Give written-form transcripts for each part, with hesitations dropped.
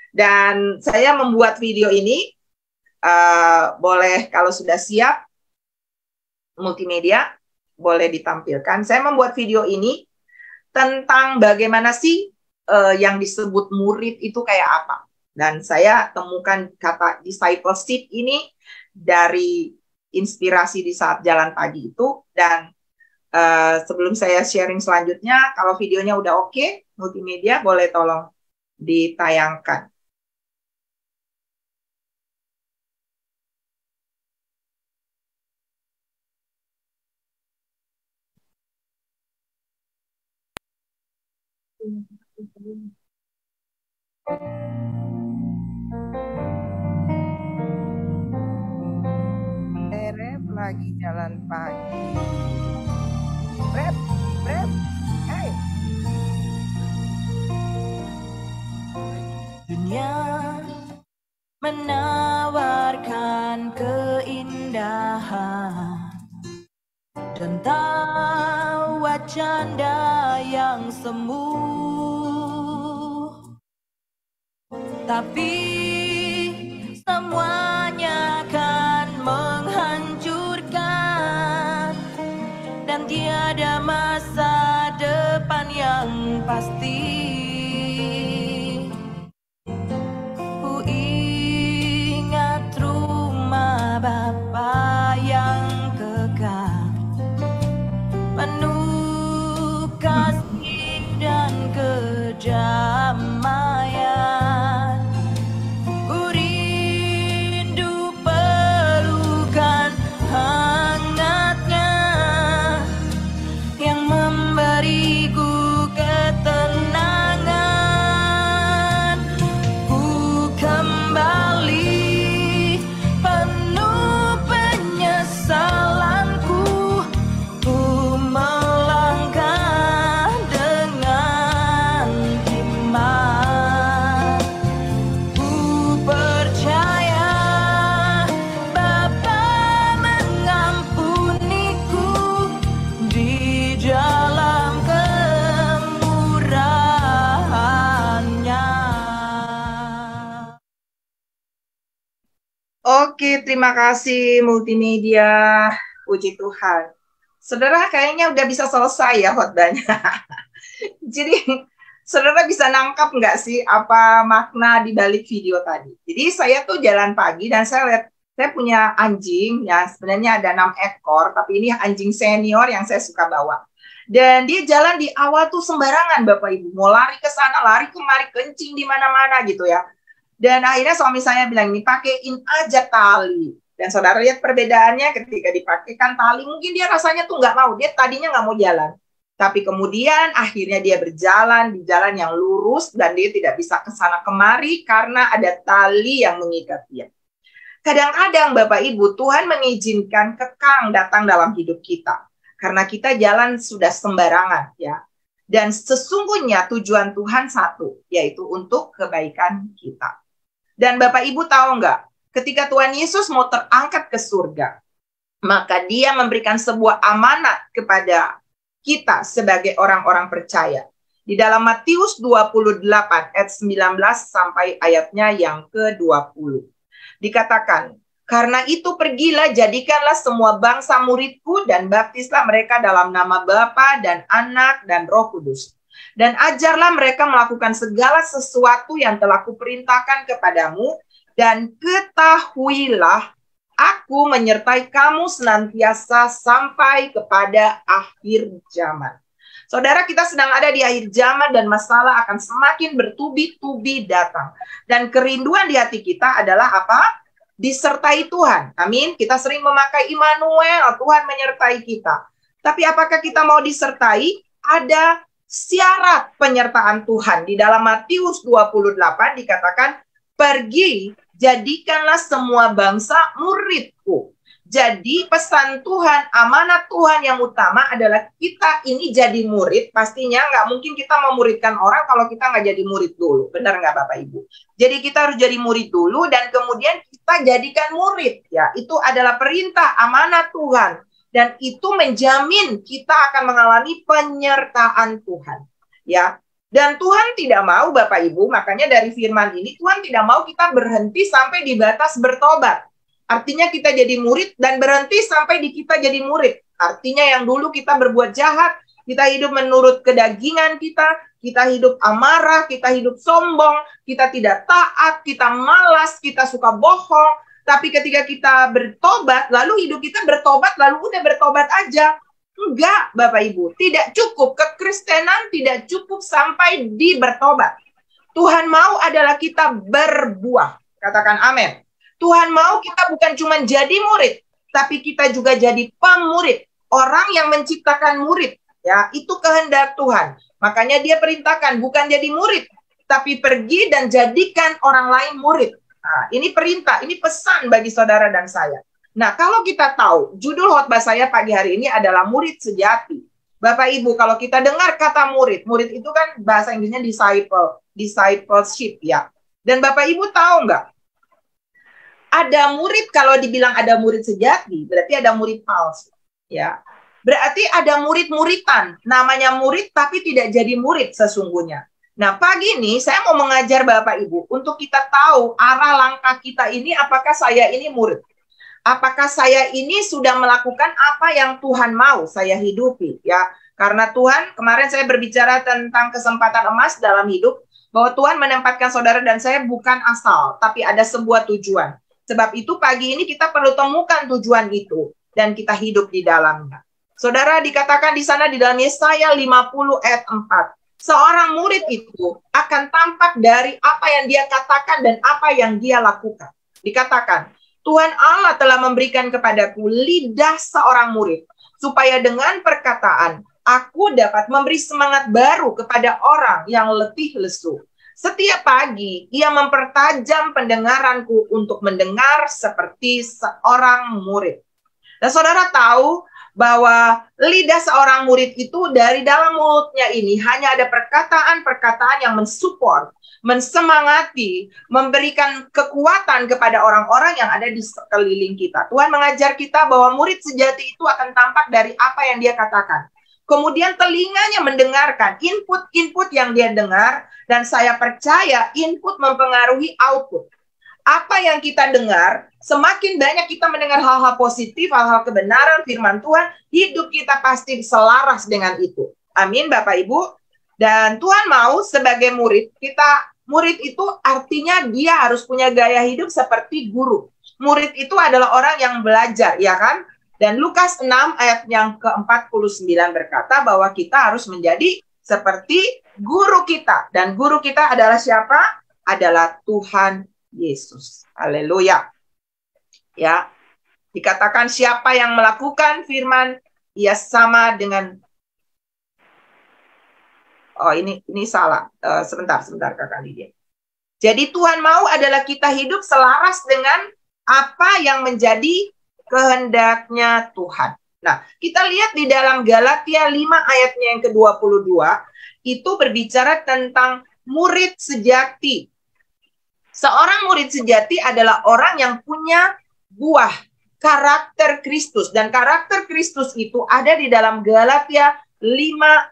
Dan saya membuat video ini, boleh kalau sudah siap, multimedia, boleh ditampilkan. Saya membuat video ini tentang bagaimana sih yang disebut murid itu kayak apa. Dan saya temukan kata discipleship ini dari inspirasi di saat jalan pagi itu. Dan sebelum saya sharing selanjutnya, kalau videonya udah oke, multimedia boleh tolong ditayangkan. Rep lagi jalan pagi. Rep, hey. Dunia menawarkan keindahan dan tawa canda yang semu, tapi semuanya akan menghancurkan dan tiada masa depan yang pasti. Ku ingat rumah Bapa yang kekal, penuh kasih dan kedamaian. Ku rindu pelukan hangatnya yang memberiku ketenangan. Ku kembali penuh penyesalanku, ku melangkah dengan iman. Ku percaya Bapa mengampuniku di dalam kemurahan-Nya. Oke, terima kasih multimedia. Puji Tuhan. Saudara kayaknya udah bisa selesai ya khotbahnya. Jadi saudara bisa nangkap nggak sih apa makna di balik video tadi? Jadi saya tuh jalan pagi dan saya lihat saya punya anjing ya, sebenarnya ada 6 ekor, tapi ini anjing senior yang saya suka bawa. Dan dia jalan di awal tuh sembarangan Bapak Ibu, mau lari ke sana, lari kemari, kencing di mana-mana gitu ya. Dan akhirnya suami saya bilang, ini pakein aja tali. Dan saudara lihat perbedaannya ketika dipakaikan tali, mungkin dia rasanya tuh nggak mau, dia tadinya nggak mau jalan. Tapi kemudian akhirnya dia berjalan di jalan yang lurus dan dia tidak bisa ke sana kemari karena ada tali yang mengikat dia. Kadang-kadang Bapak Ibu, Tuhan mengizinkan kekang datang dalam hidup kita. Karena kita jalan sudah sembarangan ya. Dan sesungguhnya tujuan Tuhan satu, yaitu untuk kebaikan kita. Dan Bapak Ibu tahu nggak, ketika Tuhan Yesus mau terangkat ke surga, maka dia memberikan sebuah amanat kepada kita sebagai orang-orang percaya. Di dalam Matius 28 ayat 19 sampai ayatnya yang ke-20. Dikatakan, karena itu pergilah, jadikanlah semua bangsa muridku dan baptislah mereka dalam nama Bapa dan Anak dan Roh Kudus. Dan ajarlah mereka melakukan segala sesuatu yang telah kuperintahkan kepadamu, dan ketahuilah aku menyertai kamu senantiasa sampai kepada akhir zaman. Saudara, kita sedang ada di akhir zaman dan masalah akan semakin bertubi-tubi datang. Dan kerinduan di hati kita adalah apa? Disertai Tuhan. Amin. Kita sering memakai Immanuel, Tuhan menyertai kita. Tapi apakah kita mau disertai? Ada syarat penyertaan Tuhan. Di dalam Matius 28 dikatakan, pergi, jadikanlah semua bangsa muridku. Jadi pesan Tuhan, amanat Tuhan yang utama adalah kita ini jadi murid. Pastinya nggak mungkin kita memuridkan orang kalau kita nggak jadi murid dulu. Benar nggak Bapak Ibu? Jadi kita harus jadi murid dulu dan kemudian kita jadikan murid. Ya, itu adalah perintah amanat Tuhan. Dan itu menjamin kita akan mengalami penyertaan Tuhan. Ya, Dan Tuhan tidak mau, Bapak Ibu, makanya dari firman ini Tuhan tidak mau kita berhenti sampai di batas bertobat. Artinya kita jadi murid dan berhenti sampai di kita jadi murid. Artinya yang dulu kita berbuat jahat, kita hidup menurut kedagingan kita hidup amarah, kita hidup sombong, kita tidak taat, kita malas, kita suka bohong. Tapi ketika kita bertobat, lalu hidup kita bertobat, lalu udah bertobat aja. Enggak, Bapak Ibu, tidak cukup. Kekristenan tidak cukup sampai di bertobat. Tuhan mau adalah kita berbuah. Katakan amin. Tuhan mau kita bukan cuma jadi murid, tapi kita juga jadi pemurid. Orang yang menciptakan murid, ya, itu kehendak Tuhan. Makanya dia perintahkan bukan jadi murid, tapi pergi dan jadikan orang lain murid. Nah, ini perintah, ini pesan bagi saudara dan saya. Nah, kalau kita tahu, judul khotbah saya pagi hari ini adalah murid sejati. Bapak Ibu, kalau kita dengar kata murid, murid itu kan bahasa Inggrisnya discipleship ya. Dan Bapak Ibu tahu nggak? Ada murid, kalau dibilang ada murid sejati, berarti ada murid palsu. Ya, berarti ada murid-muridan. Namanya murid tapi tidak jadi murid sesungguhnya. Nah, pagi ini saya mau mengajar Bapak Ibu untuk kita tahu arah langkah kita ini, apakah saya ini murid. Apakah saya ini sudah melakukan apa yang Tuhan mau saya hidupi, ya? Karena Tuhan, kemarin saya berbicara tentang kesempatan emas dalam hidup, bahwa Tuhan menempatkan saudara dan saya bukan asal, tapi ada sebuah tujuan. Sebab itu pagi ini kita perlu temukan tujuan itu dan kita hidup di dalamnya. Saudara, dikatakan di sana di dalam Yesaya 50 ayat 4, seorang murid itu akan tampak dari apa yang dia katakan dan apa yang dia lakukan. Dikatakan, Tuhan Allah telah memberikan kepadaku lidah seorang murid, supaya dengan perkataan, aku dapat memberi semangat baru kepada orang yang letih lesu. Setiap pagi, ia mempertajam pendengaranku untuk mendengar seperti seorang murid. Dan saudara tahu bahwa lidah seorang murid itu dari dalam mulutnya ini hanya ada perkataan-perkataan yang mensupport, mensemangati, memberikan kekuatan kepada orang-orang yang ada di sekeliling kita. Tuhan mengajar kita bahwa murid sejati itu akan tampak dari apa yang dia katakan. Kemudian telinganya mendengarkan input-input yang dia dengar, dan saya percaya input mempengaruhi output. Apa yang kita dengar, semakin banyak kita mendengar hal-hal positif, hal-hal kebenaran, firman Tuhan, hidup kita pasti selaras dengan itu. Amin, Bapak Ibu. Dan Tuhan mau sebagai murid, murid itu artinya dia harus punya gaya hidup seperti guru. Murid itu adalah orang yang belajar, ya kan? Dan Lukas 6 ayat yang ke-49 berkata bahwa kita harus menjadi seperti guru kita. Dan guru kita adalah siapa? Adalah Tuhan Yesus. Haleluya. Ya. Dikatakan siapa yang melakukan firman, ia sama dengan ini salah. Sebentar Kakak Lydia. Jadi Tuhan mau adalah kita hidup selaras dengan apa yang menjadi kehendaknya Tuhan. Nah, kita lihat di dalam Galatia 5 ayatnya yang ke-22, itu berbicara tentang murid sejati. Seorang murid sejati adalah orang yang punya buah karakter Kristus. Dan karakter Kristus itu ada di dalam Galatia 5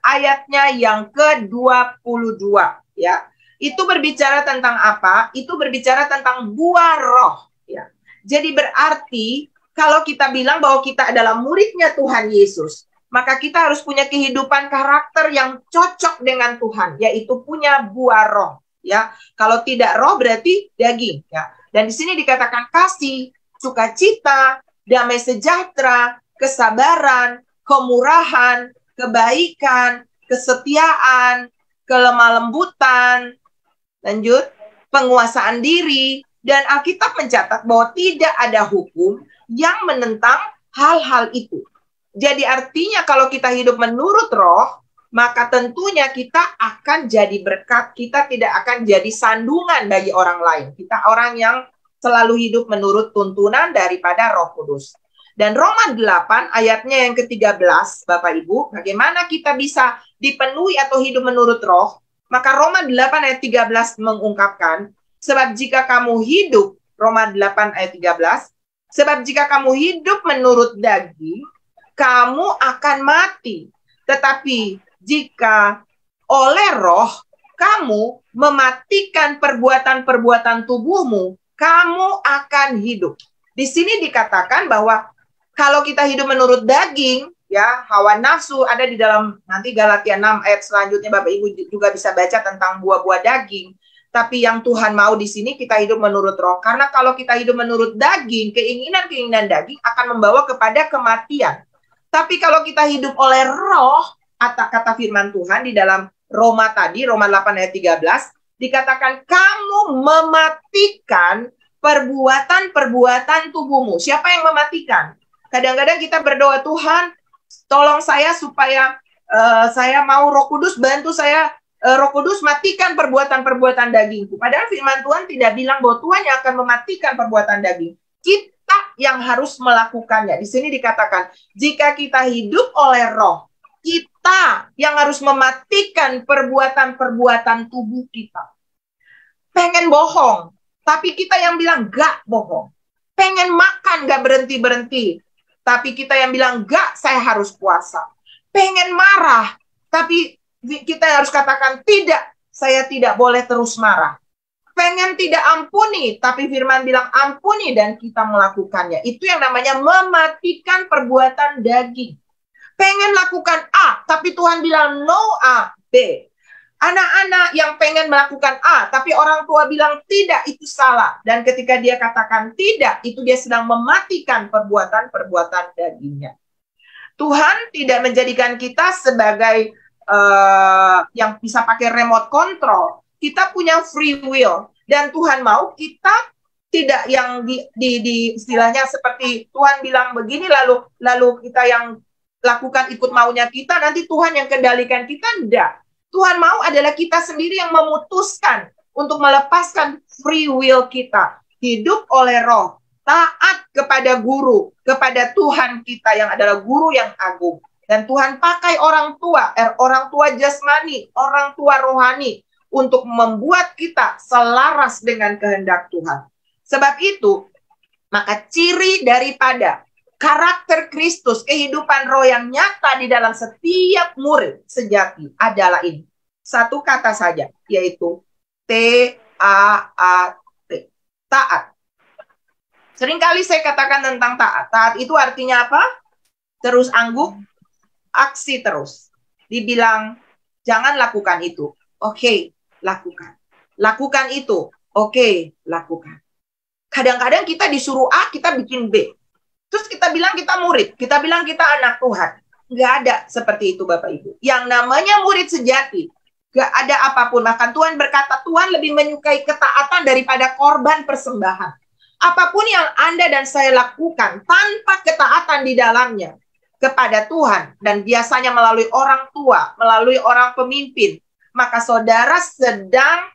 ayatnya yang ke-22. Ya. Itu berbicara tentang apa? Itu berbicara tentang buah roh. Ya. Jadi berarti kalau kita bilang bahwa kita adalah muridnya Tuhan Yesus, maka kita harus punya kehidupan karakter yang cocok dengan Tuhan, yaitu punya buah roh. Ya, kalau tidak roh berarti daging. Ya, dan di sini dikatakan kasih, sukacita, damai sejahtera, kesabaran, kemurahan, kebaikan, kesetiaan, kelemah lembutan, lanjut, penguasaan diri. Dan Alkitab mencatat bahwa tidak ada hukum yang menentang hal-hal itu. Jadi artinya kalau kita hidup menurut roh, maka tentunya kita akan jadi berkat, kita tidak akan jadi sandungan bagi orang lain. Kita orang yang selalu hidup menurut tuntunan daripada Roh Kudus. Dan Roma 8 ayatnya yang ke-13, Bapak Ibu, bagaimana kita bisa dipenuhi atau hidup menurut roh? Maka Roma 8 ayat 13 mengungkapkan, sebab jika kamu hidup, Roma 8 ayat 13, sebab jika kamu hidup menurut daging, kamu akan mati. Tetapi jika oleh roh kamu mematikan perbuatan-perbuatan tubuhmu, kamu akan hidup. Di sini dikatakan bahwa kalau kita hidup menurut daging, ya, hawa nafsu ada di dalam nanti Galatia 6 ayat selanjutnya Bapak Ibu juga bisa baca tentang buah-buah daging. Tapi yang Tuhan mau di sini kita hidup menurut roh. Karena kalau kita hidup menurut daging, keinginan-keinginan daging akan membawa kepada kematian. Tapi kalau kita hidup oleh roh, kata firman Tuhan di dalam Roma tadi, Roma 8 ayat 13, dikatakan kamu mematikan perbuatan-perbuatan tubuhmu. Siapa yang mematikan? Kadang-kadang kita berdoa, Tuhan, tolong saya supaya saya mau Roh Kudus bantu saya, Roh Kudus matikan perbuatan-perbuatan dagingku. Padahal firman Tuhan tidak bilang bahwa Tuhan yang akan mematikan perbuatan daging. Kita yang harus melakukannya. Di sini dikatakan, jika kita hidup oleh roh, kita yang harus mematikan perbuatan-perbuatan tubuh kita. Pengen bohong, tapi kita yang bilang gak bohong. Pengen makan gak berhenti-berhenti, tapi kita yang bilang gak, saya harus puasa. Pengen marah, tapi kita harus katakan tidak, saya tidak boleh terus marah. Pengen tidak ampuni, tapi firman bilang ampuni dan kita melakukannya. Itu yang namanya mematikan perbuatan daging. Pengen lakukan A, tapi Tuhan bilang no A, B. Anak-anak yang pengen melakukan A, tapi orang tua bilang tidak, itu salah. Dan ketika dia katakan tidak, itu dia sedang mematikan perbuatan-perbuatan dagingnya. Tuhan tidak menjadikan kita sebagai yang bisa pakai remote control. Kita punya free will. Dan Tuhan mau kita tidak yang di istilahnya seperti Tuhan bilang begini, lalu kita yang lakukan ikut maunya kita, nanti Tuhan yang kendalikan kita, enggak. Tuhan mau adalah kita sendiri yang memutuskan untuk melepaskan free will kita. Hidup oleh roh, taat kepada guru, kepada Tuhan kita yang adalah guru yang agung. Dan Tuhan pakai orang tua jasmani, orang tua rohani, untuk membuat kita selaras dengan kehendak Tuhan. Sebab itu, maka ciri daripada karakter Kristus, kehidupan roh yang nyata di dalam setiap murid sejati adalah ini. Satu kata saja, yaitu T-A-A-T. Taat. Seringkali saya katakan tentang taat. Taat itu artinya apa? Terus angguk, aksi terus. Dibilang, jangan lakukan itu. Oke, lakukan. Lakukan itu. Oke, lakukan. Kadang-kadang kita disuruh A, kita bikin B. Terus kita bilang kita murid, kita bilang kita anak Tuhan. Nggak ada seperti itu Bapak Ibu. Yang namanya murid sejati, nggak ada apapun. Bahkan Tuhan berkata, Tuhan lebih menyukai ketaatan daripada korban persembahan. Apapun yang Anda dan saya lakukan tanpa ketaatan di dalamnya kepada Tuhan, dan biasanya melalui orang tua, melalui orang pemimpin, maka saudara sedang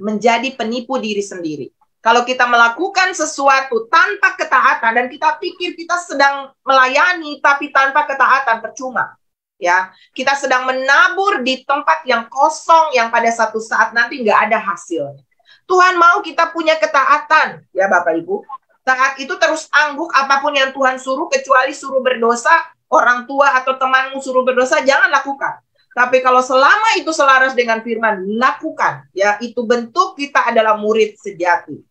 menjadi penipu diri sendiri. Kalau kita melakukan sesuatu tanpa ketaatan dan kita pikir kita sedang melayani tapi tanpa ketaatan, percuma. Ya, kita sedang menabur di tempat yang kosong yang pada satu saat nanti nggak ada hasilnya. Tuhan mau kita punya ketaatan, ya Bapak Ibu. Taat itu terus angguk apapun yang Tuhan suruh, kecuali suruh berdosa, orang tua atau temanmu suruh berdosa, jangan lakukan. Tapi kalau selama itu selaras dengan firman, lakukan. Ya, itu bentuk kita adalah murid sejati.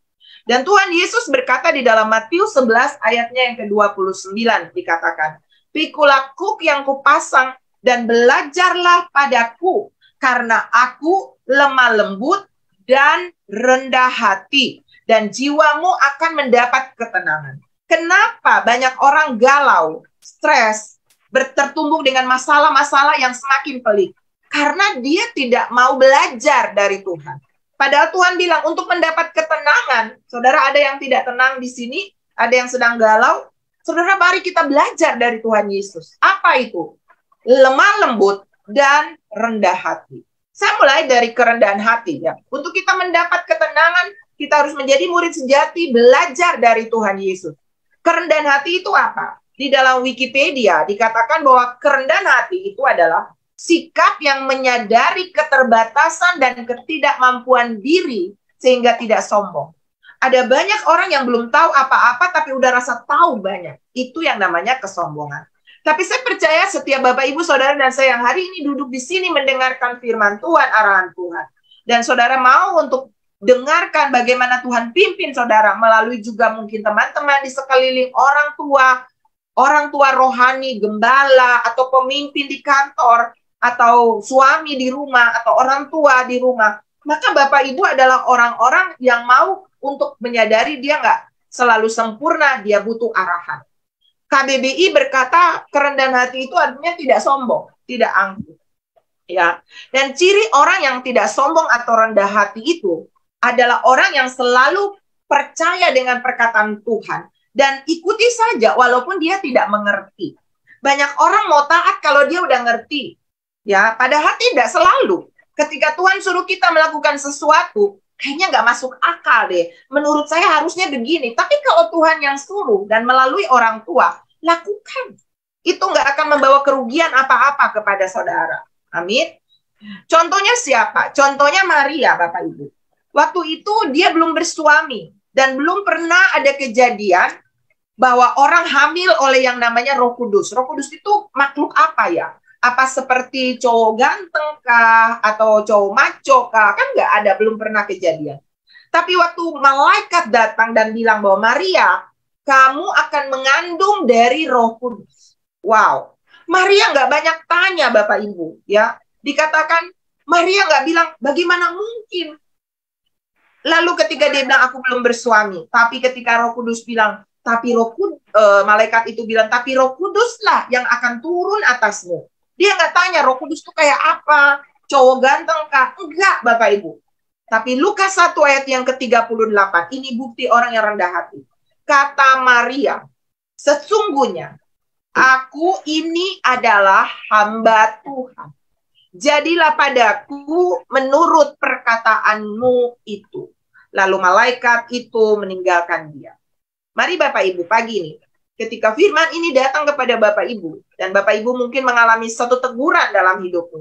Dan Tuhan Yesus berkata di dalam Matius 11 ayatnya yang ke-29 dikatakan, "Pikulah kuk yang kupasang dan belajarlah padaku, karena aku lemah lembut dan rendah hati, dan jiwamu akan mendapat ketenangan." Kenapa banyak orang galau, stres, tertumbuk dengan masalah-masalah yang semakin pelik? Karena dia tidak mau belajar dari Tuhan. Padahal Tuhan bilang untuk mendapat ketenangan. Saudara, ada yang tidak tenang di sini, ada yang sedang galau. Saudara, mari kita belajar dari Tuhan Yesus. Apa itu? Lemah lembut dan rendah hati. Saya mulai dari kerendahan hati ya. Untuk kita mendapat ketenangan, kita harus menjadi murid sejati, belajar dari Tuhan Yesus. Kerendahan hati itu apa? Di dalam Wikipedia dikatakan bahwa kerendahan hati itu adalah sikap yang menyadari keterbatasan dan ketidakmampuan diri sehingga tidak sombong. Ada banyak orang yang belum tahu apa-apa tapi udah rasa tahu banyak. Itu yang namanya kesombongan. Tapi saya percaya setiap Bapak Ibu Saudara dan saya yang hari ini duduk di sini mendengarkan firman Tuhan, arahan Tuhan. dan saudara mau untuk dengarkan bagaimana Tuhan pimpin saudara melalui juga mungkin teman-teman di sekeliling, orang tua rohani, gembala, atau pemimpin di kantor, atau suami di rumah, atau orang tua di rumah, maka Bapak Ibu adalah orang-orang yang mau untuk menyadari dia nggak selalu sempurna, dia butuh arahan. KBBI berkata kerendahan hati itu artinya tidak sombong, tidak angkuh. Ya, dan ciri orang yang tidak sombong atau rendah hati itu adalah orang yang selalu percaya dengan perkataan Tuhan dan ikuti saja walaupun dia tidak mengerti. Banyak orang mau taat kalau dia udah ngerti, ya, padahal tidak selalu. Ketika Tuhan suruh kita melakukan sesuatu, kayaknya nggak masuk akal deh. Menurut saya harusnya begini. Tapi kalau Tuhan yang suruh dan melalui orang tua, lakukan. Itu nggak akan membawa kerugian apa-apa kepada saudara. Amin. Contohnya siapa? Contohnya Maria, Bapak Ibu. Waktu itu dia belum bersuami dan belum pernah ada kejadian bahwa orang hamil oleh yang namanya Roh Kudus. Roh Kudus itu makhluk apa ya? Apa seperti cowok ganteng kah? Atau cowok maco kah? Kan nggak ada, belum pernah kejadian. Tapi waktu malaikat datang dan bilang bahwa Maria, kamu akan mengandung dari Roh Kudus. Wow. Maria nggak banyak tanya Bapak Ibu, ya. Dikatakan Maria nggak bilang bagaimana mungkin. Lalu ketika dia bilang aku belum bersuami, tapi ketika Roh Kudus bilang, tapi malaikat itu bilang tapi Roh Kuduslah yang akan turun atasmu. Dia nggak tanya Roh Kudus itu kayak apa, cowok ganteng kah? Enggak Bapak Ibu. Tapi Lukas 1 ayat yang ke-38, ini bukti orang yang rendah hati. Kata Maria, sesungguhnya aku ini adalah hamba Tuhan. Jadilah padaku menurut perkataanmu itu. Lalu malaikat itu meninggalkan dia. Mari Bapak Ibu, pagi ini, ketika firman ini datang kepada Bapak Ibu, dan Bapak Ibu mungkin mengalami suatu teguran dalam hidupmu,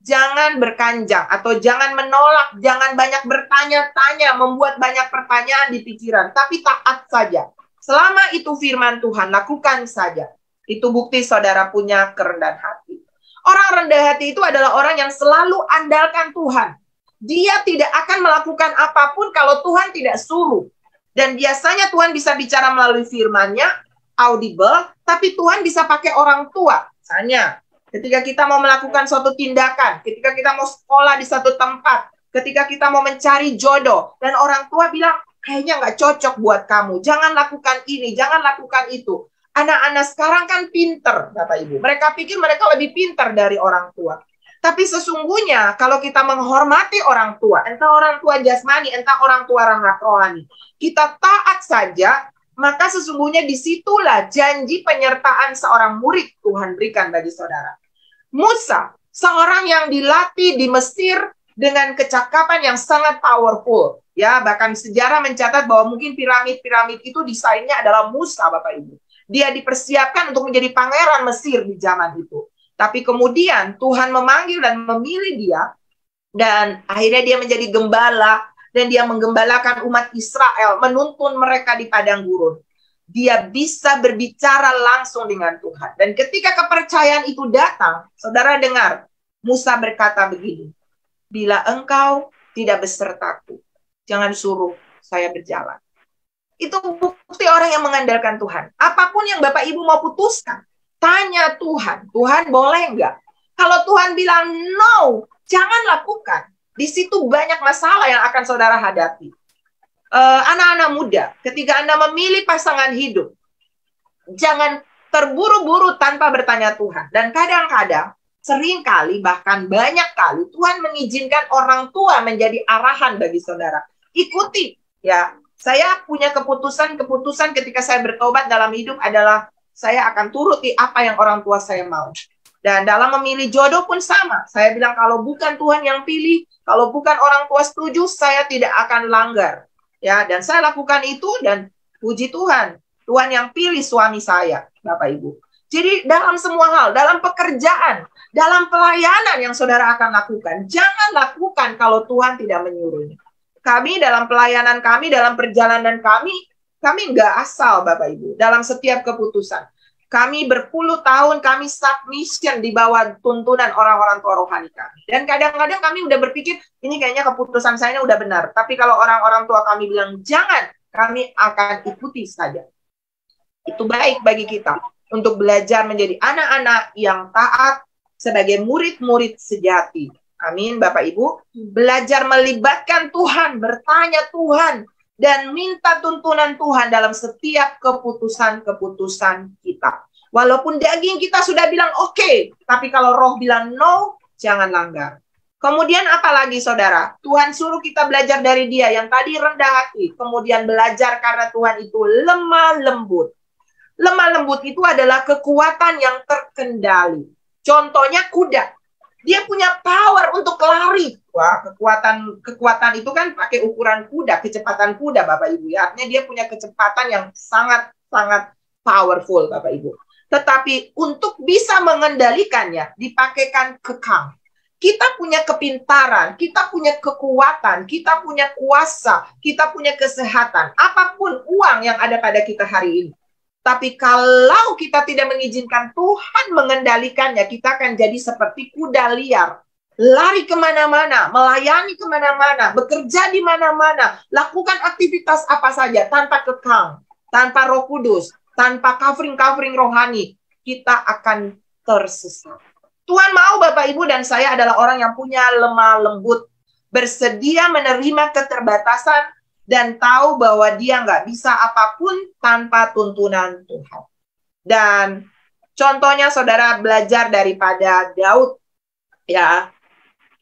jangan berkanjang atau jangan menolak, jangan banyak bertanya-tanya, membuat banyak pertanyaan di pikiran, tapi taat saja. Selama itu firman Tuhan, lakukan saja. Itu bukti saudara punya kerendahan hati. Orang rendah hati itu adalah orang yang selalu andalkan Tuhan. Dia tidak akan melakukan apapun kalau Tuhan tidak suruh. Dan biasanya Tuhan bisa bicara melalui firman-Nya, audible, tapi Tuhan bisa pakai orang tua. Misalnya, ketika kita mau melakukan suatu tindakan, ketika kita mau sekolah di satu tempat, ketika kita mau mencari jodoh, dan orang tua bilang, kayaknya nggak cocok buat kamu, jangan lakukan ini, jangan lakukan itu. Anak-anak sekarang kan pinter, Bapak Ibu. Mereka pikir mereka lebih pinter dari orang tua. Tapi sesungguhnya kalau kita menghormati orang tua, entah orang tua jasmani, entah orang tua rohani, kita taat saja, maka sesungguhnya disitulah janji penyertaan seorang murid Tuhan berikan bagi saudara. Musa, seorang yang dilatih di Mesir dengan kecakapan yang sangat powerful. Ya, bahkan sejarah mencatat bahwa mungkin piramid-piramid itu desainnya adalah Musa, Bapak Ibu. Dia dipersiapkan untuk menjadi pangeran Mesir di zaman itu. Tapi kemudian Tuhan memanggil dan memilih dia, dan akhirnya dia menjadi gembala, dan dia menggembalakan umat Israel, menuntun mereka di padang gurun. Dia bisa berbicara langsung dengan Tuhan. Dan ketika kepercayaan itu datang, saudara dengar, Musa berkata begini, bila engkau tidak besertaku, jangan suruh saya berjalan. Itu bukti orang yang mengandalkan Tuhan. Apapun yang Bapak Ibu mau putuskan, tanya Tuhan, Tuhan boleh nggak? Kalau Tuhan bilang no, jangan lakukan. Di situ banyak masalah yang akan saudara hadapi. Anak-anak muda, ketika Anda memilih pasangan hidup, jangan terburu-buru tanpa bertanya Tuhan. Dan kadang-kadang, seringkali, bahkan banyak kali, Tuhan mengizinkan orang tua menjadi arahan bagi saudara. Ikuti, ya. Saya punya keputusan ketika saya bertobat dalam hidup adalah saya akan turuti apa yang orang tua saya mau. Dan dalam memilih jodoh pun sama. Saya bilang kalau bukan Tuhan yang pilih, kalau bukan orang tua setuju, saya tidak akan langgar. Ya, dan saya lakukan itu dan puji Tuhan, Tuhan yang pilih suami saya, Bapak Ibu. Jadi dalam semua hal, dalam pekerjaan, dalam pelayanan yang saudara akan lakukan, jangan lakukan kalau Tuhan tidak menyuruhnya. Kami dalam pelayanan kami, dalam perjalanan kami nggak asal Bapak Ibu, dalam setiap keputusan. Kami berpuluh tahun, kami submission di bawah tuntunan orang-orang tua rohani kami. Dan kadang-kadang kami udah berpikir, ini kayaknya keputusan saya udah benar. Tapi kalau orang-orang tua kami bilang, jangan, kami akan ikuti saja. Itu baik bagi kita untuk belajar menjadi anak-anak yang taat sebagai murid-murid sejati. Amin, Bapak Ibu. Belajar melibatkan Tuhan, bertanya Tuhan, dan minta tuntunan Tuhan dalam setiap keputusan-keputusan kita. Walaupun daging kita sudah bilang oke, tapi kalau roh bilang no, jangan langgar. Kemudian apa lagi saudara? Tuhan suruh kita belajar dari dia yang tadi rendah hati. Kemudian belajar karena Tuhan itu lemah lembut. Lemah lembut itu adalah kekuatan yang terkendali. Contohnya kuda. Dia punya power untuk lari. Wah, kekuatan itu kan pakai ukuran kuda, kecepatan kuda, Bapak Ibu. Ya. Artinya dia punya kecepatan yang sangat-sangat powerful, Bapak Ibu. Tetapi untuk bisa mengendalikannya, dipakaikan kekang. Kita punya kepintaran, kita punya kekuatan, kita punya kuasa, kita punya kesehatan. Apapun uang yang ada pada kita hari ini. Tapi kalau kita tidak mengizinkan Tuhan mengendalikannya, kita akan jadi seperti kuda liar. Lari kemana-mana, melayani kemana-mana, bekerja di mana-mana, lakukan aktivitas apa saja tanpa kekang, tanpa Roh Kudus, tanpa covering-covering rohani, kita akan tersesat. Tuhan mau Bapak Ibu dan saya adalah orang yang punya lemah lembut, bersedia menerima keterbatasan, dan tahu bahwa dia nggak bisa apapun tanpa tuntunan Tuhan. Dan contohnya saudara belajar daripada Daud. Ya,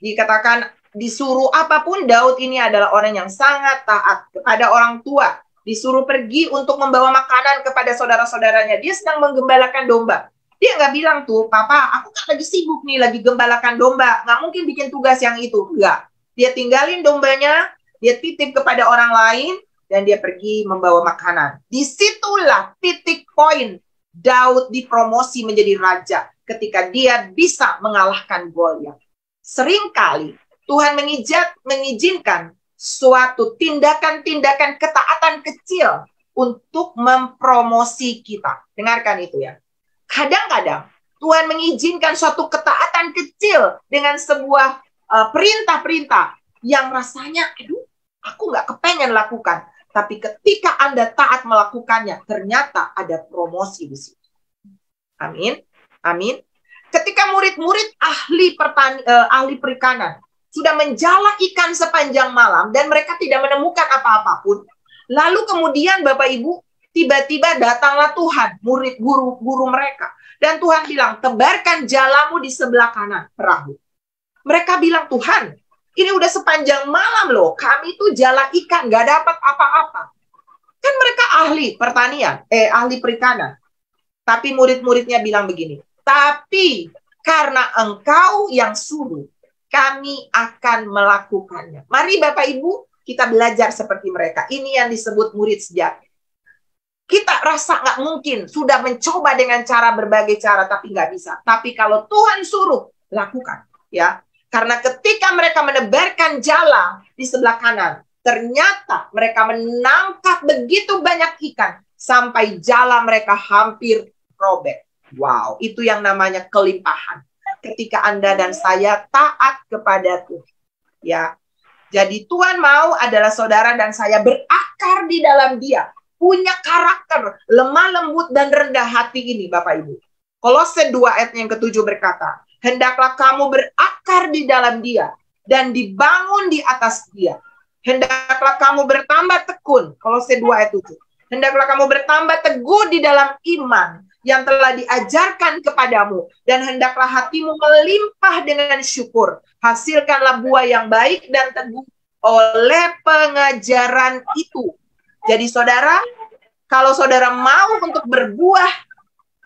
dikatakan disuruh apapun, Daud ini adalah orang yang sangat taat kepada orang tua. Disuruh pergi untuk membawa makanan kepada saudara-saudaranya. Dia sedang menggembalakan domba. Dia nggak bilang tuh, Papa, aku kan lagi sibuk nih, lagi gembalakan domba. Nggak mungkin bikin tugas yang itu. Enggak. Dia tinggalin dombanya, dia titip kepada orang lain, dan dia pergi membawa makanan. Disitulah titik poin Daud dipromosi menjadi raja, ketika dia bisa mengalahkan Goliat. Seringkali Tuhan mengizinkan suatu tindakan-tindakan ketaatan kecil untuk mempromosi kita. Dengarkan itu ya. Kadang-kadang Tuhan mengizinkan suatu ketaatan kecil dengan sebuah perintah-perintah yang rasanya, aduh, aku nggak kepengen lakukan. Tapi ketika Anda taat melakukannya, ternyata ada promosi di situ. Amin. Amin. Ketika murid-murid ahli perikanan sudah menjala ikan sepanjang malam dan mereka tidak menemukan apa-apapun, lalu kemudian Bapak Ibu, tiba-tiba datanglah Tuhan, murid guru mereka. Dan Tuhan bilang, tebarkan jalamu di sebelah kanan perahu. Mereka bilang, Tuhan, ini udah sepanjang malam loh, kami tuh jala ikan, gak dapat apa-apa. Kan mereka ahli pertanian, ahli perikanan. Tapi murid-muridnya bilang begini, tapi karena engkau yang suruh, kami akan melakukannya. Mari Bapak Ibu, kita belajar seperti mereka. Ini yang disebut murid sejati. Kita rasa nggak mungkin, sudah mencoba dengan berbagai cara, tapi nggak bisa. Tapi kalau Tuhan suruh, lakukan. Ya. Karena ketika mereka menebarkan jala di sebelah kanan, ternyata mereka menangkap begitu banyak ikan, sampai jala mereka hampir robek. Wow, itu yang namanya kelimpahan. Ketika Anda dan saya taat kepada Tuhan. Ya. Jadi Tuhan mau adalah saudara dan saya berakar di dalam Dia. Punya karakter, lemah lembut dan rendah hati ini Bapak Ibu. Kolose 2 ayat yang ke-7 berkata, hendaklah kamu berakar di dalam Dia dan dibangun di atas Dia. Hendaklah kamu bertambah tekun. Kolose 2 ayat 7. Hendaklah kamu bertambah teguh di dalam iman yang telah diajarkan kepadamu. Dan hendaklah hatimu melimpah dengan syukur. Hasilkanlah buah yang baik dan teguh oleh pengajaran itu. Jadi saudara, kalau saudara mau untuk berbuah,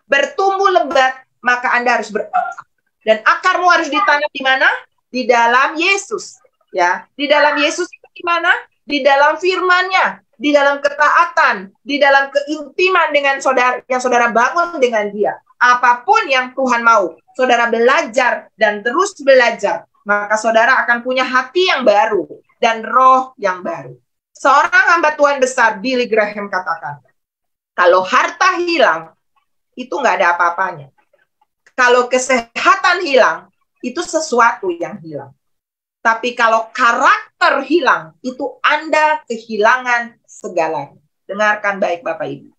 bertumbuh lebat, maka Anda harus berakar. Dan akarmu harus ditanam di mana? Di dalam Yesus. Ya, di dalam Yesus di mana? Di dalam firman-Nya, di dalam ketaatan, di dalam keintiman dengan saudara yang saudara bangun dengan Dia. Apapun yang Tuhan mau, saudara belajar dan terus belajar, maka saudara akan punya hati yang baru dan roh yang baru. Seorang hamba Tuhan besar, Billy Graham katakan, kalau harta hilang, itu nggak ada apa-apanya. Kalau kesehatan hilang, itu sesuatu yang hilang. Tapi kalau karakter hilang, itu Anda kehilangan segalanya. Dengarkan baik Bapak Ibu.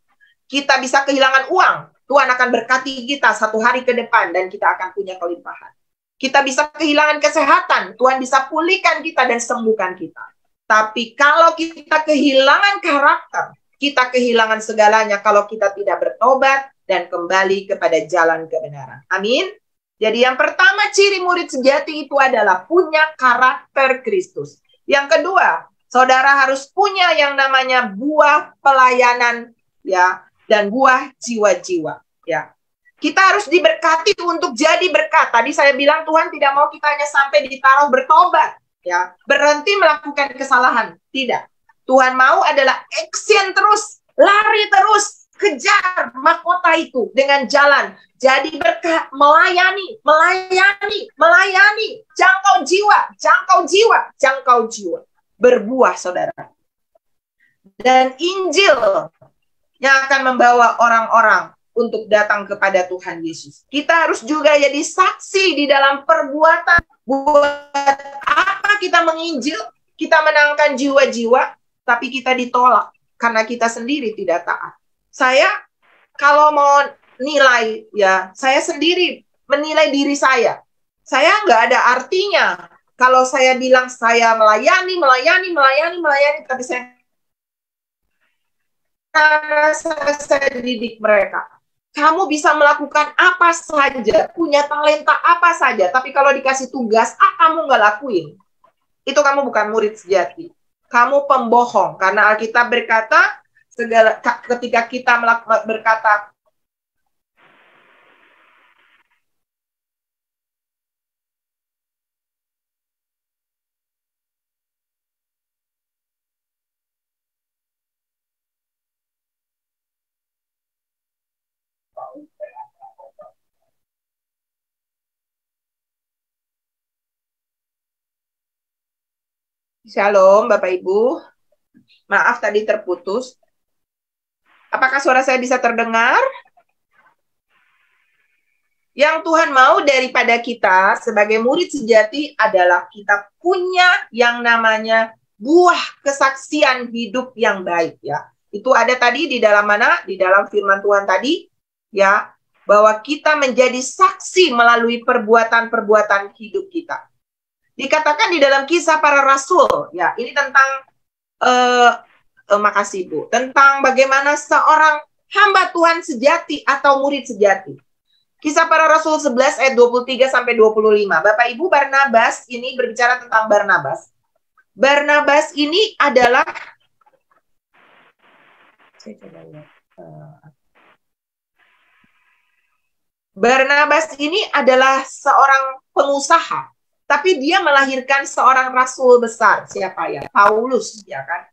Kita bisa kehilangan uang, Tuhan akan berkati kita satu hari ke depan dan kita akan punya kelimpahan. Kita bisa kehilangan kesehatan, Tuhan bisa pulihkan kita dan sembuhkan kita. Tapi kalau kita kehilangan karakter, kita kehilangan segalanya kalau kita tidak bertobat dan kembali kepada jalan kebenaran. Amin. Jadi yang pertama ciri murid sejati itu adalah punya karakter Kristus. Yang kedua, saudara harus punya yang namanya buah pelayanan ya dan buah jiwa-jiwa ya. Kita harus diberkati untuk jadi berkat. Tadi saya bilang Tuhan tidak mau kita hanya sampai di taraf bertobat ya, berhenti melakukan kesalahan. Tidak. Tuhan mau adalah action terus, lari terus, kejar mahkota itu dengan jalan. Jadi berkat, melayani, jangkau jiwa, berbuah saudara. Dan Injil yang akan membawa orang-orang untuk datang kepada Tuhan Yesus. Kita harus juga jadi saksi di dalam perbuatan. Buat apa kita menginjil, kita menangkan jiwa-jiwa, tapi kita ditolak karena kita sendiri tidak taat. Saya kalau mau nilai ya, saya sendiri menilai diri saya. Saya nggak ada artinya kalau saya bilang saya melayani, tapi saya didik mereka. Kamu bisa melakukan apa saja, punya talenta apa saja, tapi kalau dikasih tugas, kamu nggak lakuin. Itu kamu bukan murid sejati. Kamu pembohong, karena Alkitab berkata, ketika kita berkata, Shalom Bapak Ibu, maaf tadi terputus. Apakah suara saya bisa terdengar? Yang Tuhan mau daripada kita sebagai murid sejati adalah kita punya yang namanya buah kesaksian hidup yang baik ya. Itu ada tadi di dalam mana? Di dalam firman Tuhan tadi ya, bahwa kita menjadi saksi melalui perbuatan-perbuatan hidup kita. Dikatakan di dalam Kisah Para Rasul ya, ini tentang makasih Bu, tentang bagaimana seorang hamba Tuhan sejati atau murid sejati. Kisah Para Rasul 11 ayat 23 sampai 25. Bapak Ibu, Barnabas ini berbicara tentang Barnabas. Barnabas ini adalah Barnabas ini adalah seorang pengusaha, tapi dia melahirkan seorang rasul besar. Siapa ya? Paulus, ya kan?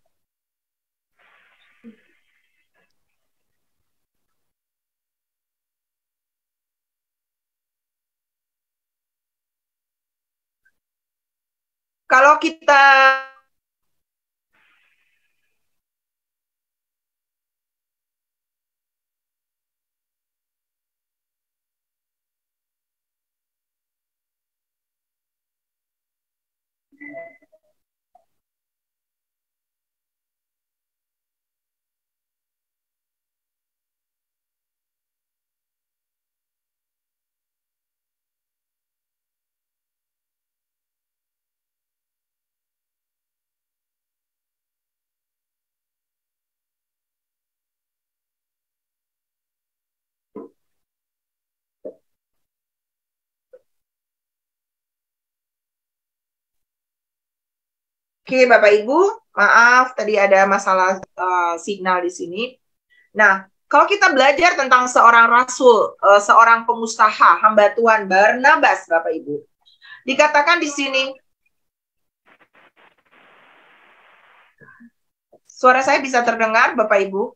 Kalau kita Oke, Bapak Ibu, maaf tadi ada masalah signal di sini. Nah, kalau kita belajar tentang seorang rasul, seorang pengusaha, hamba Tuhan Barnabas, Bapak Ibu, dikatakan di sini, suara saya bisa terdengar, Bapak Ibu?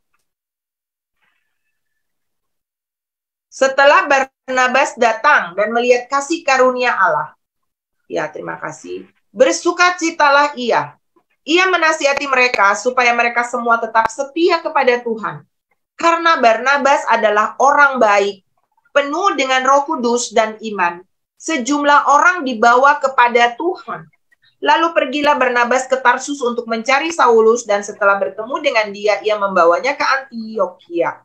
Setelah Barnabas datang dan melihat kasih karunia Allah, ya terima kasih, bersukacitalah ia. Ia menasihati mereka supaya mereka semua tetap setia kepada Tuhan. Karena Barnabas adalah orang baik, penuh dengan Roh Kudus dan iman. Sejumlah orang dibawa kepada Tuhan. Lalu pergilah Barnabas ke Tarsus untuk mencari Saulus, dan setelah bertemu dengan dia, ia membawanya ke Antiokhia.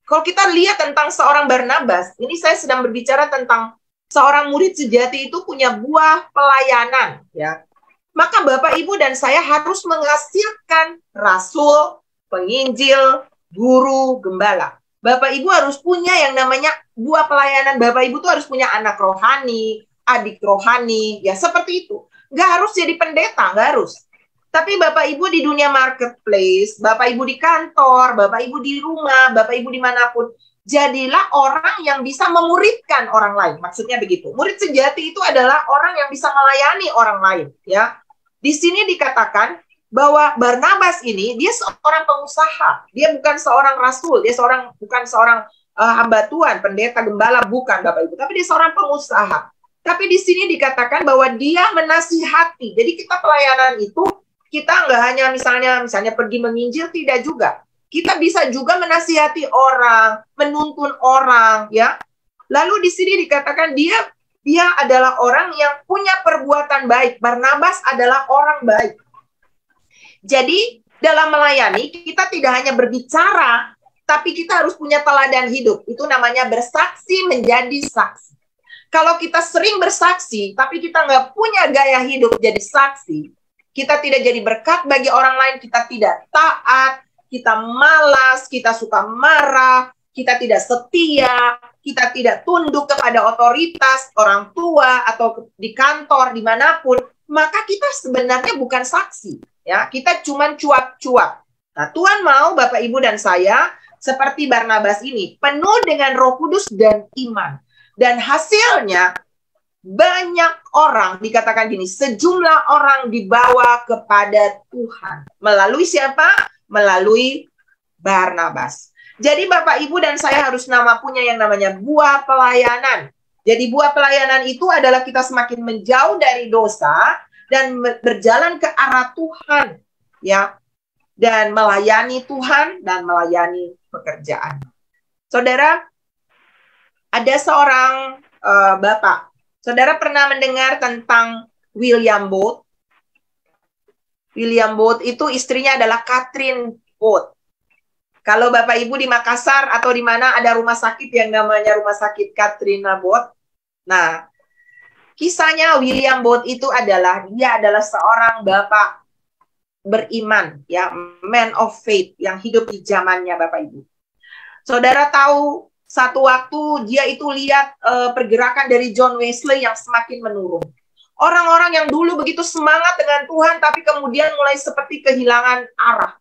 Kalau kita lihat tentang seorang Barnabas, ini saya sedang berbicara tentang seorang murid sejati itu punya buah pelayanan, ya. Maka Bapak, Ibu, dan saya harus menghasilkan rasul, penginjil, guru, gembala. Bapak Ibu harus punya yang namanya buah pelayanan. Bapak Ibu tuh harus punya anak rohani, adik rohani, ya seperti itu. Nggak harus jadi pendeta, nggak harus. Tapi Bapak Ibu di dunia marketplace, Bapak Ibu di kantor, Bapak Ibu di rumah, Bapak Ibu dimanapun, jadilah orang yang bisa memuridkan orang lain. Maksudnya begitu. Murid sejati itu adalah orang yang bisa melayani orang lain, ya. Di sini dikatakan bahwa Barnabas ini dia seorang pengusaha, dia bukan seorang rasul, dia bukan seorang hamba Tuhan, pendeta, gembala, bukan Bapak Ibu, tapi dia seorang pengusaha. Tapi di sini dikatakan bahwa dia menasihati. Jadi kita pelayanan itu kita nggak hanya misalnya pergi menginjil, tidak juga. Kita bisa juga menasihati orang, menuntun orang, ya. Lalu di sini dikatakan dia adalah orang yang punya perbuatan baik. Barnabas adalah orang baik. Jadi dalam melayani kita tidak hanya berbicara, tapi kita harus punya teladan hidup. Itu namanya bersaksi menjadi saksi. Kalau kita sering bersaksi, tapi kita nggak punya gaya hidup jadi saksi, kita tidak jadi berkat bagi orang lain, kita tidak taat, kita malas, kita suka marah, kita tidak setia, kita tidak tunduk kepada otoritas, orang tua, atau di kantor, dimanapun, maka kita sebenarnya bukan saksi. Ya, kita cuma cuap-cuap. Nah, Tuhan mau Bapak, Ibu, dan saya seperti Barnabas ini, penuh dengan Roh Kudus dan iman. Dan hasilnya, banyak orang, dikatakan gini, sejumlah orang dibawa kepada Tuhan. Melalui siapa? Melalui Barnabas. Jadi Bapak, Ibu, dan saya harus punya yang namanya buah pelayanan. Jadi buah pelayanan itu adalah kita semakin menjauh dari dosa dan berjalan ke arah Tuhan, ya, dan melayani Tuhan dan melayani pekerjaan. Saudara, ada seorang bapak. Saudara pernah mendengar tentang William Booth? William Booth itu istrinya adalah Catherine Booth. Kalau Bapak Ibu di Makassar atau di mana ada rumah sakit yang namanya Rumah Sakit Catherine Booth. Nah, kisahnya William Booth itu dia adalah seorang bapak beriman, ya, man of faith yang hidup di zamannya Bapak Ibu. Saudara tahu satu waktu dia itu lihat pergerakan dari John Wesley yang semakin menurun. Orang-orang yang dulu begitu semangat dengan Tuhan, tapi kemudian mulai seperti kehilangan arah.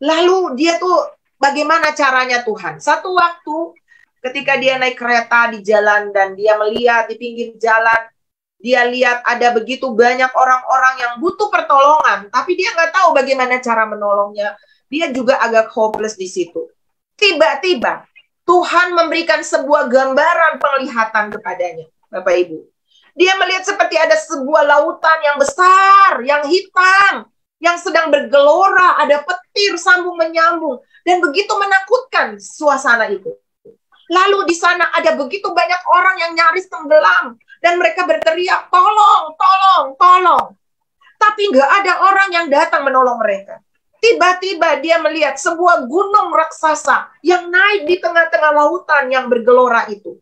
Lalu dia tuh bagaimana caranya Tuhan? Satu waktu ketika dia naik kereta di jalan dan dia melihat di pinggir jalan, dia lihat ada begitu banyak orang-orang yang butuh pertolongan, tapi dia nggak tahu bagaimana cara menolongnya. Dia juga agak hopeless di situ. Tiba-tiba Tuhan memberikan sebuah gambaran penglihatan kepadanya, Bapak Ibu. Dia melihat seperti ada sebuah lautan yang besar, yang hitam, yang sedang bergelora, ada petir sambung menyambung, dan begitu menakutkan suasana itu. Lalu di sana ada begitu banyak orang yang nyaris tenggelam, dan mereka berteriak, tolong, tolong, tolong. Tapi nggak ada orang yang datang menolong mereka. Tiba-tiba dia melihat sebuah gunung raksasa yang naik di tengah-tengah lautan yang bergelora itu.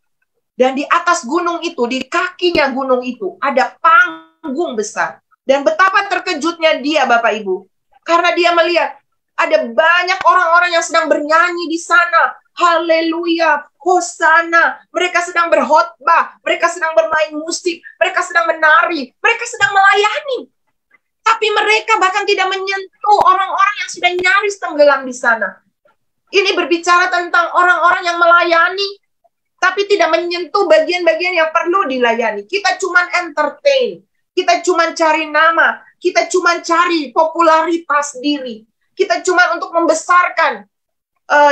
Dan di atas gunung itu, di kakinya gunung itu, ada panggung besar. Dan betapa terkejutnya dia, Bapak Ibu. Karena dia melihat ada banyak orang-orang yang sedang bernyanyi di sana. Haleluya, Hosana. Mereka sedang berkhotbah, mereka sedang bermain musik, mereka sedang menari, mereka sedang melayani. Tapi mereka bahkan tidak menyentuh orang-orang yang sudah nyaris tenggelam di sana. Ini berbicara tentang orang-orang yang melayani, tapi tidak menyentuh bagian-bagian yang perlu dilayani. Kita cuma entertain, kita cuma cari nama, kita cuma cari popularitas diri. Kita cuma untuk membesarkan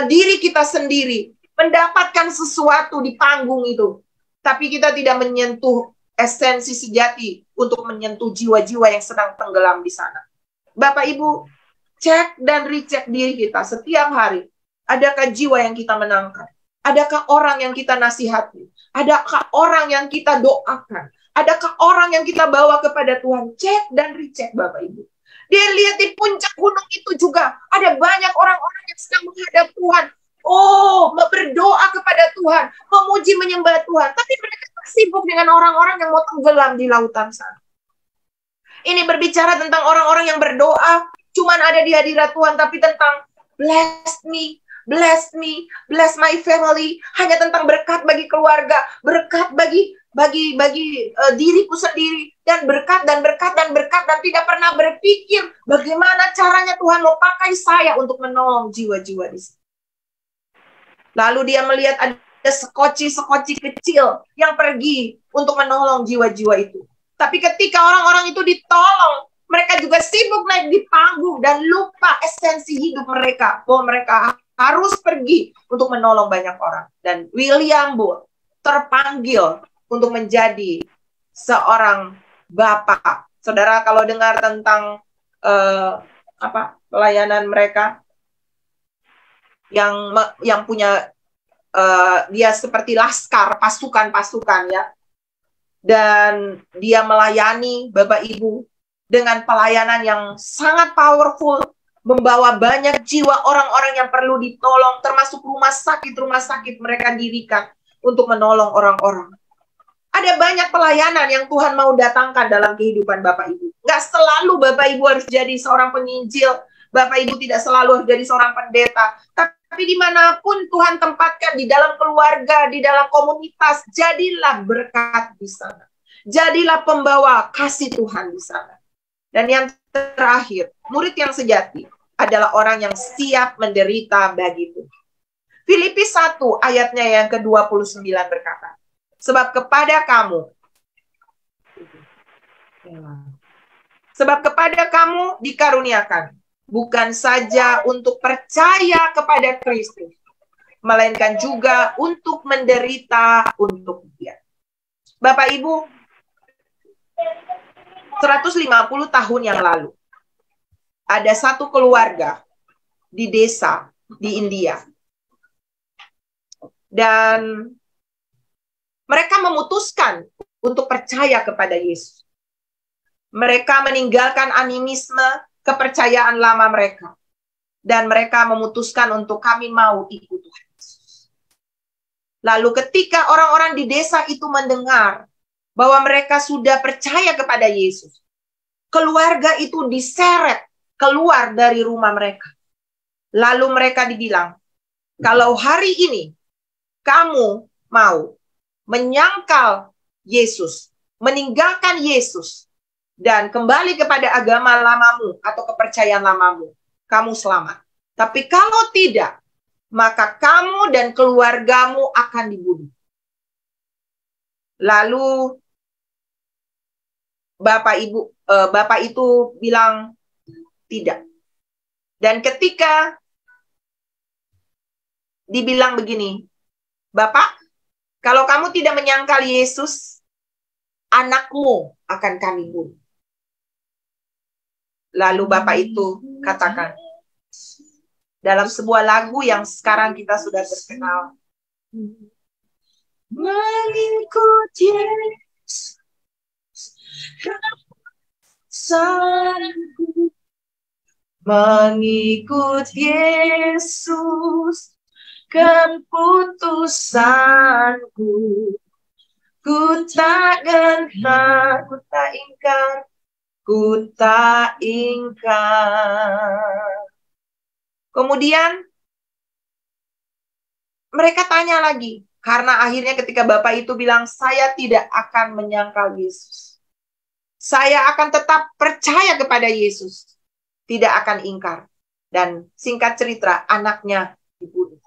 diri kita sendiri, mendapatkan sesuatu di panggung itu. Tapi kita tidak menyentuh esensi sejati untuk menyentuh jiwa-jiwa yang sedang tenggelam di sana. Bapak Ibu, cek dan recheck diri kita setiap hari. Adakah jiwa yang kita menangkan? Adakah orang yang kita nasihati? Adakah orang yang kita doakan? Adakah orang yang kita bawa kepada Tuhan? Cek dan recheck Bapak Ibu. Dia lihat di puncak gunung itu juga ada banyak orang-orang yang sedang menghadap Tuhan. Oh, berdoa kepada Tuhan, memuji menyembah Tuhan. Tapi mereka sibuk dengan orang-orang yang mau tenggelam di lautan sana. Ini berbicara tentang orang-orang yang berdoa, cuman ada di hadirat Tuhan, tapi tentang bless me, bless me, bless my family, hanya tentang berkat bagi keluarga, berkat bagi diriku sendiri, dan berkat dan berkat dan berkat, dan tidak pernah berpikir bagaimana caranya Tuhan mau pakai saya untuk menolong jiwa-jiwa di sini. Lalu dia melihat ada sekoci-sekoci kecil yang pergi untuk menolong jiwa-jiwa itu. Tapi ketika orang-orang itu ditolong, mereka juga sibuk naik di panggung dan lupa esensi hidup mereka, bahwa mereka harus pergi untuk menolong banyak orang. Dan William Booth terpanggil untuk menjadi seorang bapak. Saudara kalau dengar tentang pelayanan mereka yang punya dia seperti laskar, pasukan-pasukan ya. Dan dia melayani Bapak Ibu dengan pelayanan yang sangat powerful, membawa banyak jiwa orang-orang yang perlu ditolong, termasuk rumah sakit mereka dirikan untuk menolong orang-orang. Ada banyak pelayanan yang Tuhan mau datangkan dalam kehidupan Bapak Ibu. Nggak selalu Bapak Ibu harus jadi seorang penginjil, Bapak Ibu tidak selalu harus jadi seorang pendeta, tapi dimanapun Tuhan tempatkan, di dalam keluarga, di dalam komunitas, jadilah berkat di sana. Jadilah pembawa kasih Tuhan di sana. Dan yang terakhir, murid yang sejati adalah orang yang siap menderita bagi Tuhan. Filipi 1 ayatnya yang ke-29 berkata, sebab kepada kamu dikaruniakan bukan saja untuk percaya kepada Kristus, melainkan juga untuk menderita untuk Dia. Bapak Ibu, 150 tahun yang lalu, ada satu keluarga di desa di India. Dan mereka memutuskan untuk percaya kepada Yesus. Mereka meninggalkan animisme, kepercayaan lama mereka. Dan mereka memutuskan untuk kami mau ikut Tuhan Yesus. Lalu ketika orang-orang di desa itu mendengar bahwa mereka sudah percaya kepada Yesus, keluarga itu diseret keluar dari rumah mereka. Lalu mereka dibilang, kalau hari ini kamu mau menyangkal Yesus, meninggalkan Yesus, dan kembali kepada agama lamamu atau kepercayaan lamamu, kamu selamat. Tapi kalau tidak, maka kamu dan keluargamu akan dibunuh. Lalu Bapak itu bilang tidak. Dan ketika dibilang begini, Bapak, kalau kamu tidak menyangkal Yesus, anakmu akan kami bunuh. Lalu Bapak itu katakan, dalam sebuah lagu yang sekarang kita sudah terkenal, mengikut Yesus, mengikut Yesus, keputusanku, ku tak gentar, ku tak ingkar, ku tak ingkar. Kemudian mereka tanya lagi, karena akhirnya ketika Bapak itu bilang, saya tidak akan menyangkal Yesus. Saya akan tetap percaya kepada Yesus. Tidak akan ingkar. Dan singkat cerita, anaknya dibunuh.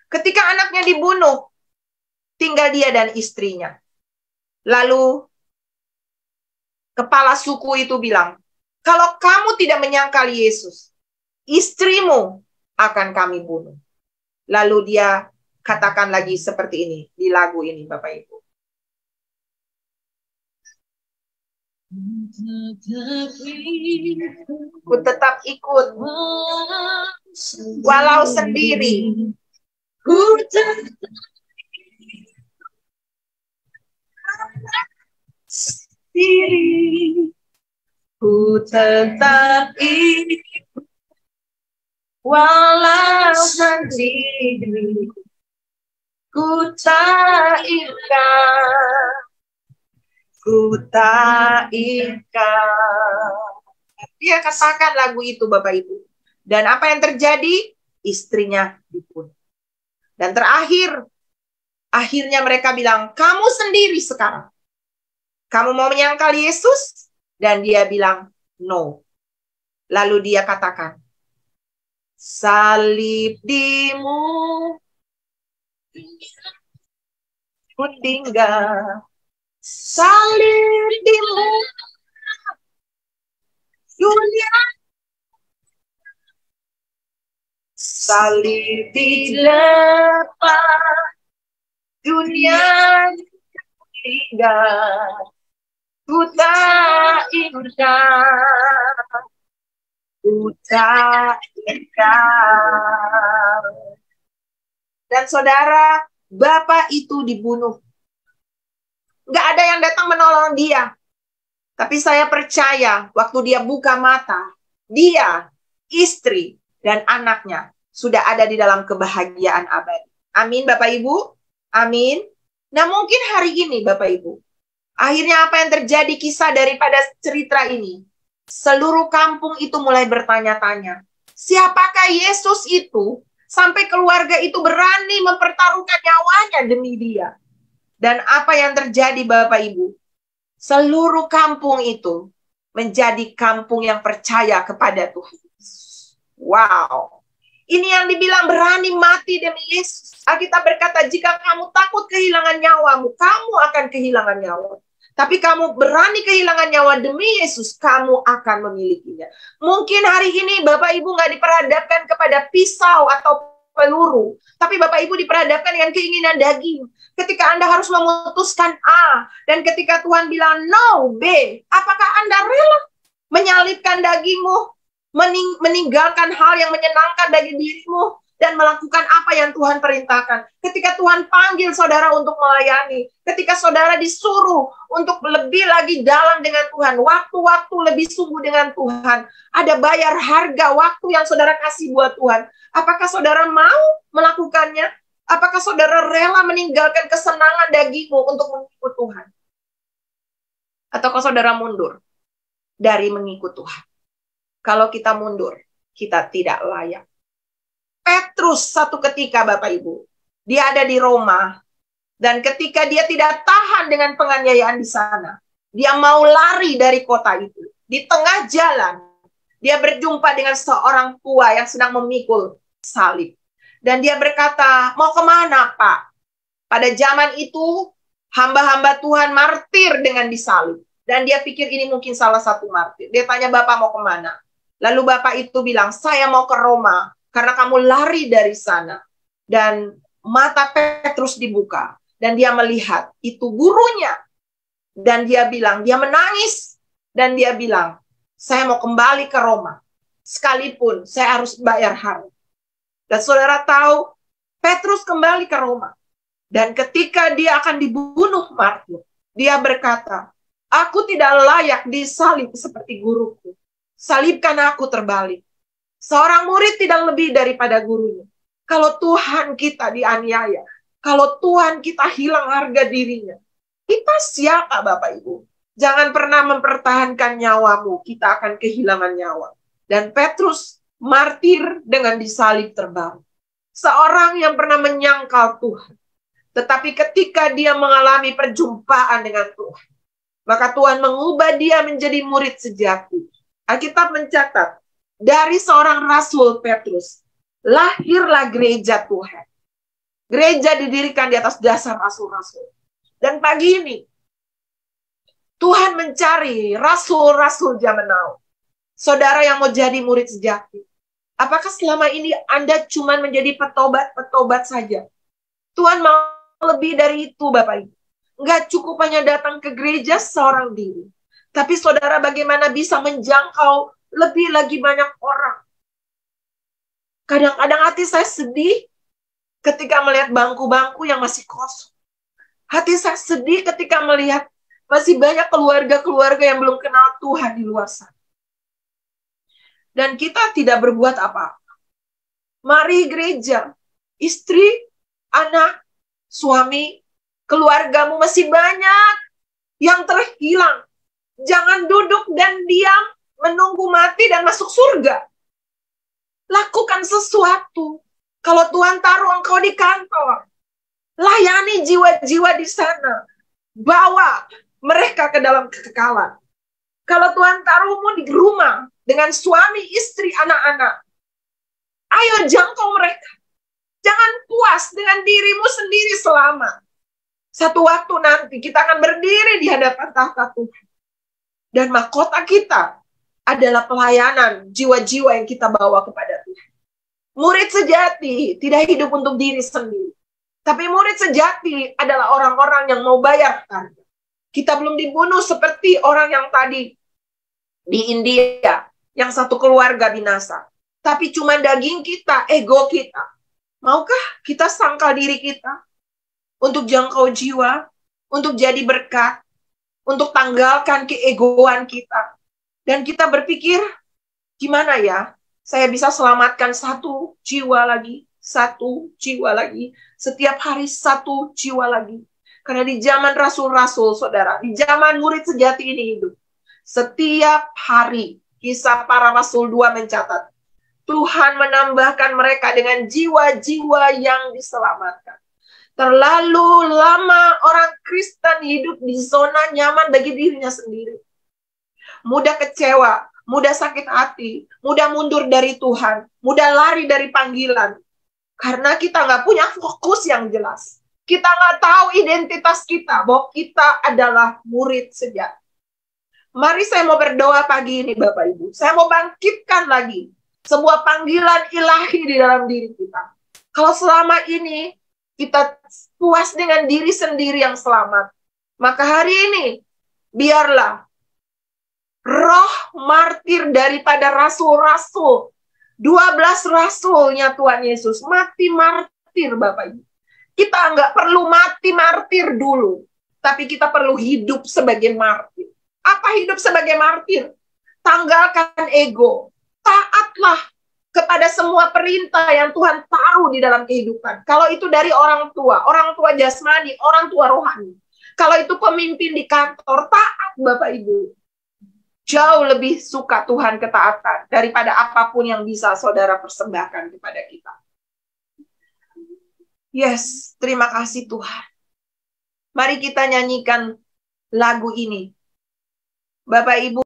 Ketika anaknya dibunuh, tinggal dia dan istrinya. Lalu kepala suku itu bilang, kalau kamu tidak menyangkal Yesus, istrimu akan kami bunuh. Lalu dia katakan lagi seperti ini di lagu ini, Bapak Ibu. Ku tetap ikut Walau sendiri, ku sendiri, ku tetap hidup. Walau sendiri, ku tak ingkar, ku tak ingkar. Dia katakan lagu itu, Bapak Ibu. Dan apa yang terjadi? Istrinya dibunuh. Dan akhirnya mereka bilang, kamu sendiri sekarang. Kamu mau menyangkal Yesus? Dan dia bilang, no. Lalu dia katakan, salib dimu, ku tinggal. Salib dimu, dunia. Salib dilepas, dunia tinggal. Ku tak ingkar, ku tak ingkar. Dan saudara, Bapak itu dibunuh. Nggak ada yang datang menolong dia. Tapi saya percaya waktu dia buka mata, dia, istri, dan anaknya sudah ada di dalam kebahagiaan abadi. Amin Bapak Ibu? Amin. Nah mungkin hari ini Bapak Ibu, akhirnya apa yang terjadi kisah daripada cerita ini? Seluruh kampung itu mulai bertanya-tanya, siapakah Yesus itu sampai keluarga itu berani mempertaruhkan nyawanya demi dia? Dan apa yang terjadi Bapak Ibu? Seluruh kampung itu menjadi kampung yang percaya kepada Tuhan. Wow. Ini yang dibilang berani mati demi Yesus. Alkitab berkata, jika kamu takut kehilangan nyawamu, kamu akan kehilangan nyawa. Tapi kamu berani kehilangan nyawa demi Yesus, kamu akan memilikinya. Mungkin hari ini Bapak Ibu nggak diperhadapkan kepada pisau atau peluru. Tapi Bapak Ibu diperhadapkan dengan keinginan daging. Ketika Anda harus memutuskan A, dan ketika Tuhan bilang no, B, apakah Anda rela menyalipkan dagingmu, meninggalkan hal yang menyenangkan bagi dirimu, dan melakukan apa yang Tuhan perintahkan? Ketika Tuhan panggil saudara untuk melayani, ketika saudara disuruh untuk lebih lagi dalam dengan Tuhan, waktu-waktu lebih sungguh dengan Tuhan, ada bayar harga waktu yang saudara kasih buat Tuhan. Apakah saudara mau melakukannya? Apakah saudara rela meninggalkan kesenangan dagingmu untuk mengikut Tuhan? Ataukah saudara mundur dari mengikut Tuhan? Kalau kita mundur, kita tidak layak. Petrus satu ketika Bapak Ibu, dia ada di Roma, dan ketika dia tidak tahan dengan penganiayaan di sana, dia mau lari dari kota itu. Di tengah jalan, dia berjumpa dengan seorang tua yang sedang memikul salib. Dan dia berkata, mau kemana Pak? Pada zaman itu, hamba-hamba Tuhan martir dengan disalib. Dan dia pikir ini mungkin salah satu martir. Dia tanya, Bapak mau kemana? Lalu Bapak itu bilang, saya mau ke Roma. Karena kamu lari dari sana. Dan mata Petrus dibuka. Dan dia melihat, itu gurunya. Dan dia bilang, dia menangis. Dan dia bilang, saya mau kembali ke Roma. Sekalipun saya harus bayar harga. Dan saudara tahu, Petrus kembali ke Roma. Dan ketika dia akan dibunuh martir, dia berkata, aku tidak layak disalib seperti guruku. Salibkan aku terbalik. Seorang murid tidak lebih daripada gurunya. Kalau Tuhan kita dianiaya, kalau Tuhan kita hilang harga dirinya, kita siapa Bapak Ibu? Jangan pernah mempertahankan nyawamu, kita akan kehilangan nyawa. Dan Petrus martir dengan disalib terbalik. Seorang yang pernah menyangkal Tuhan. Tetapi ketika dia mengalami perjumpaan dengan Tuhan, maka Tuhan mengubah dia menjadi murid sejati. Alkitab mencatat, dari seorang rasul Petrus, lahirlah gereja Tuhan. Gereja didirikan di atas dasar rasul-rasul. Dan pagi ini, Tuhan mencari rasul-rasul zaman now. Saudara yang mau jadi murid sejati. Apakah selama ini Anda cuma menjadi petobat-petobat saja? Tuhan mau lebih dari itu, Bapak Ibu. Enggak cukup hanya datang ke gereja seorang diri. Tapi saudara bagaimana bisa menjangkau lebih lagi banyak orang. Kadang-kadang hati saya sedih ketika melihat bangku-bangku yang masih kosong. Hati saya sedih ketika melihat masih banyak keluarga-keluarga yang belum kenal Tuhan di luar sana. Dan kita tidak berbuat apa-apa. Mari gereja, istri, anak, suami, keluargamu masih banyak yang terhilang. Jangan duduk dan diam menunggu mati dan masuk surga. Lakukan sesuatu. Kalau Tuhan taruh engkau di kantor, layani jiwa-jiwa di sana. Bawa mereka ke dalam kekekalan. Kalau Tuhan taruhmu di rumah dengan suami, istri, anak-anak, ayo jangkau mereka. Jangan puas dengan dirimu sendiri selama. Satu waktu nanti kita akan berdiri di hadapan tahta Tuhan. Dan mahkota kita adalah pelayanan jiwa-jiwa yang kita bawa kepada Tuhan. Murid sejati tidak hidup untuk diri sendiri. Tapi murid sejati adalah orang-orang yang mau bayar harga. Kita belum dibunuh seperti orang yang tadi di India, yang satu keluarga binasa. Tapi cuma daging kita, ego kita. Maukah kita sangkal diri kita untuk jangkau jiwa, untuk jadi berkat, untuk tanggalkan keegoan kita. Dan kita berpikir, gimana ya, saya bisa selamatkan satu jiwa lagi, setiap hari satu jiwa lagi. Karena di zaman rasul-rasul, saudara, di zaman murid sejati ini hidup, setiap hari, Kisah Para Rasul 2 mencatat, Tuhan menambahkan mereka dengan jiwa-jiwa yang diselamatkan. Terlalu lama orang Kristen hidup di zona nyaman bagi dirinya sendiri. Mudah kecewa, mudah sakit hati, mudah mundur dari Tuhan, mudah lari dari panggilan. Karena kita nggak punya fokus yang jelas. Kita nggak tahu identitas kita, bahwa kita adalah murid sejati. Mari saya mau berdoa pagi ini Bapak Ibu. Saya mau bangkitkan lagi sebuah panggilan ilahi di dalam diri kita. Kalau selama ini kita puas dengan diri sendiri yang selamat, maka hari ini biarlah roh martir daripada rasul-rasul, 12 rasulnya Tuhan Yesus mati martir Bapak Ibu. Kita nggak perlu mati martir dulu, tapi kita perlu hidup sebagai martir. Apa hidup sebagai martir? Tanggalkan ego, taatlah kepada semua perintah yang Tuhan taruh di dalam kehidupan. Kalau itu dari orang tua jasmani, orang tua rohani. Kalau itu pemimpin di kantor, taat Bapak Ibu. Jauh lebih suka Tuhan ketaatan daripada apapun yang bisa saudara persembahkan kepada kita. Yes, terima kasih Tuhan. Mari kita nyanyikan lagu ini. Bapak Ibu